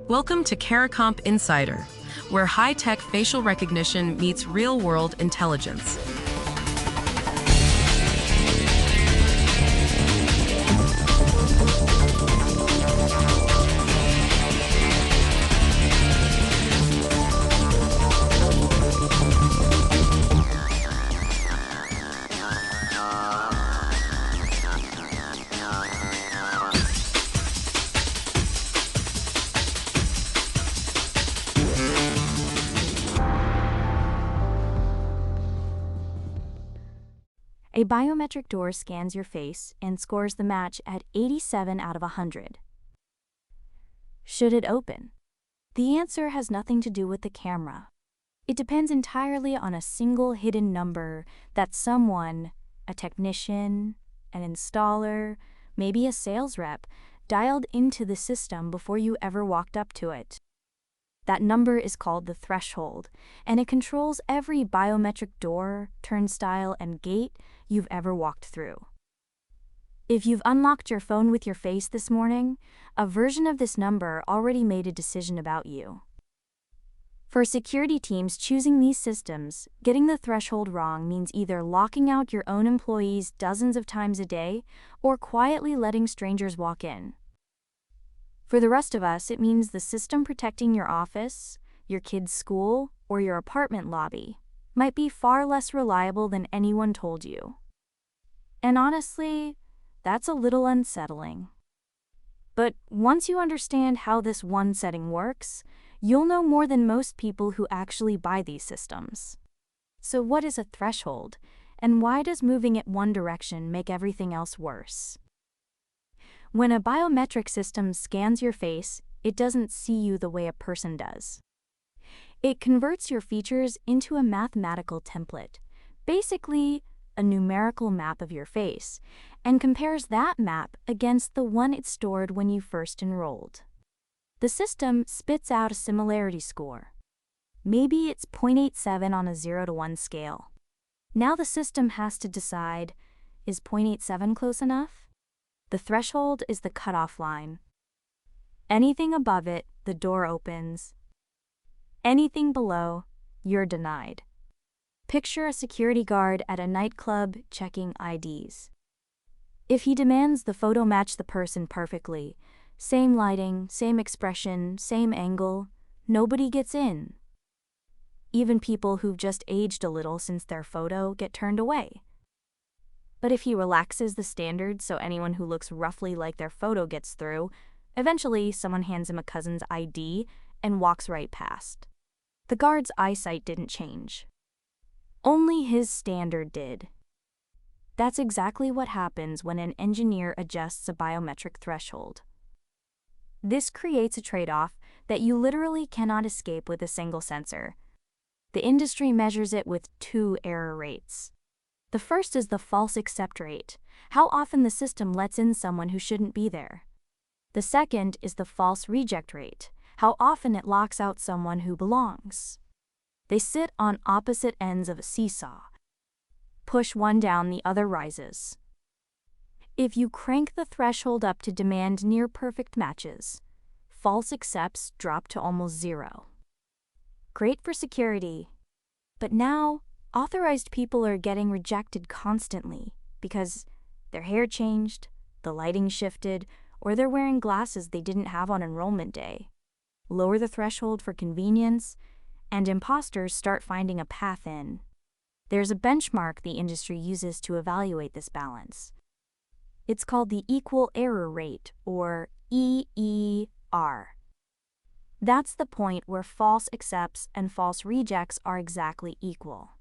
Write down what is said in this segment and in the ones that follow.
Welcome to CARICOMP Insider, where high-tech facial recognition meets real-world intelligence. A biometric door scans your face and scores the match at 87 out of 100. Should it open? The answer has nothing to do with the camera. It depends entirely on a single hidden number that someone, a technician, an installer, maybe a sales rep, dialed into the system before you ever walked up to it. That number is called the threshold, and it controls every biometric door, turnstile, and gate you've ever walked through. If you've unlocked your phone with your face this morning, a version of this number already made a decision about you. For security teams choosing these systems, getting the threshold wrong means either locking out your own employees dozens of times a day or quietly letting strangers walk in. For the rest of us, it means the system protecting your office, your kid's school, or your apartment lobby might be far less reliable than anyone told you. And honestly, that's a little unsettling. But once you understand how this one setting works, you'll know more than most people who actually buy these systems. So what is a threshold, and why does moving it one direction make everything else worse? When a biometric system scans your face, it doesn't see you the way a person does. It converts your features into a mathematical template, basically a numerical map of your face, and compares that map against the one it stored when you first enrolled. The system spits out a similarity score. Maybe it's 0.87 on a 0 to 1 scale. Now the system has to decide, is 0.87 close enough? The threshold is the cutoff line. Anything above it, the door opens. Anything below, you're denied. Picture a security guard at a nightclub checking IDs. If he demands the photo match the person perfectly, same lighting, same expression, same angle, nobody gets in. Even people who've just aged a little since their photo get turned away. But if he relaxes the standards so anyone who looks roughly like their photo gets through, eventually someone hands him a cousin's ID and walks right past. The guard's eyesight didn't change. Only his standard did. That's exactly what happens when an engineer adjusts a biometric threshold. This creates a trade-off that you literally cannot escape with a single sensor. The industry measures it with two error rates. The first is the false accept rate, how often the system lets in someone who shouldn't be there. The second is the false reject rate, how often it locks out someone who belongs. They sit on opposite ends of a seesaw. Push one down, the other rises. If you crank the threshold up to demand near-perfect matches, false accepts drop to almost 0. Great for security, but now authorized people are getting rejected constantly because their hair changed, the lighting shifted, or they're wearing glasses they didn't have on enrollment day. Lower the threshold for convenience, and imposters start finding a path in. There's a benchmark the industry uses to evaluate this balance. It's called the equal error rate, or EER. That's the point where false accepts and false rejects are exactly equal.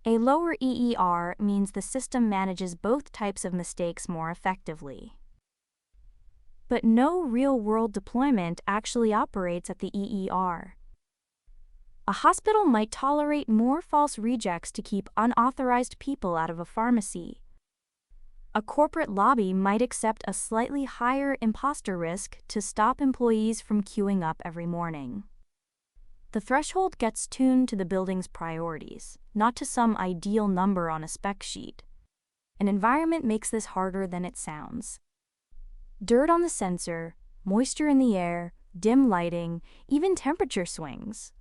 A lower EER means the system manages both types of mistakes more effectively. But no real-world deployment actually operates at the EER. A hospital might tolerate more false rejects to keep unauthorized people out of a pharmacy. A corporate lobby might accept a slightly higher imposter risk to stop employees from queuing up every morning. The threshold gets tuned to the building's priorities, not to some ideal number on a spec sheet. An environment makes this harder than it sounds. Dirt on the sensor, moisture in the air, dim lighting, even temperature swings.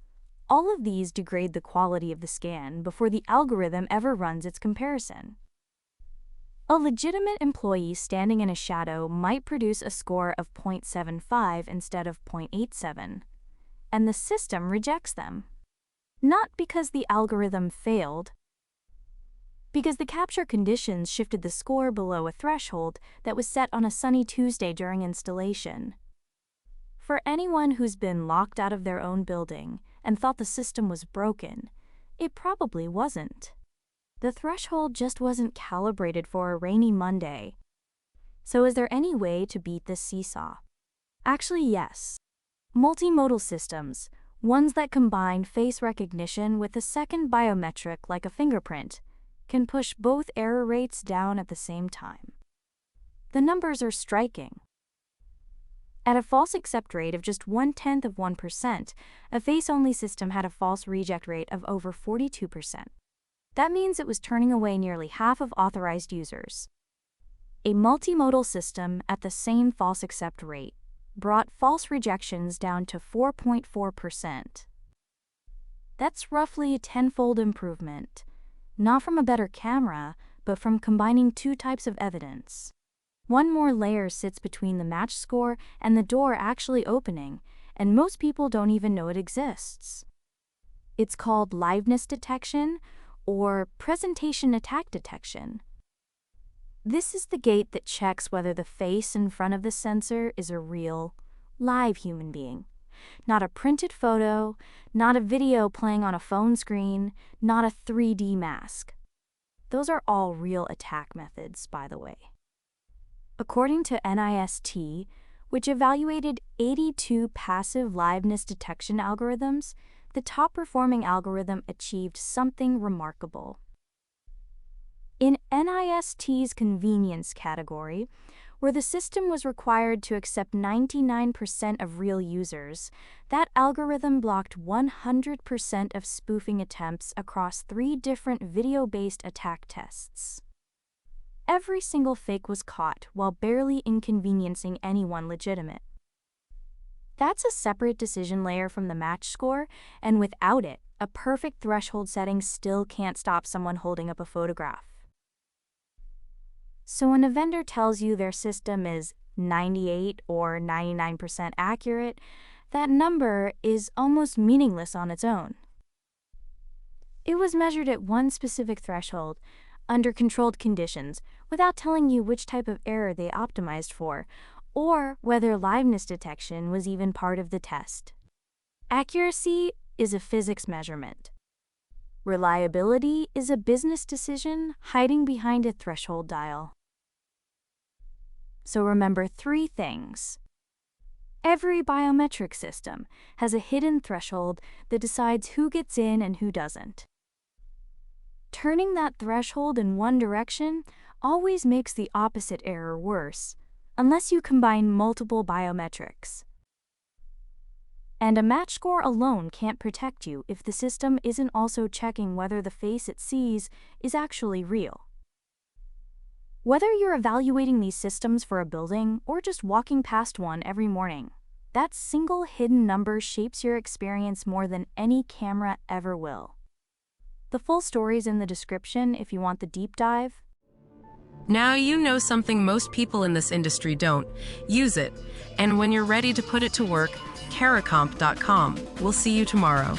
All of these degrade the quality of the scan before the algorithm ever runs its comparison. A legitimate employee standing in a shadow might produce a score of 0.75 instead of 0.87, and the system rejects them. Not because the algorithm failed, because the capture conditions shifted the score below a threshold that was set on a sunny Tuesday during installation. For anyone who's been locked out of their own building and thought the system was broken, it probably wasn't. The threshold just wasn't calibrated for a rainy Monday. So is there any way to beat this seesaw? Actually, yes. Multimodal systems, ones that combine face recognition with a second biometric like a fingerprint, can push both error rates down at the same time. The numbers are striking. At a false accept rate of just 0.1%, a face-only system had a false reject rate of over 42%. That means it was turning away nearly half of authorized users. A multimodal system at the same false accept rate brought false rejections down to 4.4%. That's roughly a tenfold improvement, not from a better camera, but from combining two types of evidence. One more layer sits between the match score and the door actually opening, and most people don't even know it exists. It's called liveness detection or presentation attack detection. This is the gate that checks whether the face in front of the sensor is a real, live human being. Not a printed photo, not a video playing on a phone screen, not a 3D mask. Those are all real attack methods, by the way. According to NIST, which evaluated 82 passive liveness detection algorithms, the top-performing algorithm achieved something remarkable. In NIST's convenience category, where the system was required to accept 99% of real users, that algorithm blocked 100% of spoofing attempts across 3 different video-based attack tests. Every single fake was caught while barely inconveniencing anyone legitimate. That's a separate decision layer from the match score, and without it, a perfect threshold setting still can't stop someone holding up a photograph. So when a vendor tells you their system is 98 or 99% accurate, that number is almost meaningless on its own. It was measured at one specific threshold, under controlled conditions, without telling you which type of error they optimized for, or whether liveness detection was even part of the test. Accuracy is a physics measurement. Reliability is a business decision hiding behind a threshold dial. So remember 3 things. Every biometric system has a hidden threshold that decides who gets in and who doesn't. Turning that threshold in one direction always makes the opposite error worse, unless you combine multiple biometrics. And a match score alone can't protect you if the system isn't also checking whether the face it sees is actually real. Whether you're evaluating these systems for a building or just walking past one every morning, that single hidden number shapes your experience more than any camera ever will. The full story's in the description if you want the deep dive. Now you know something most people in this industry don't. Use it. And when you're ready to put it to work, caracomp.com. We'll see you tomorrow.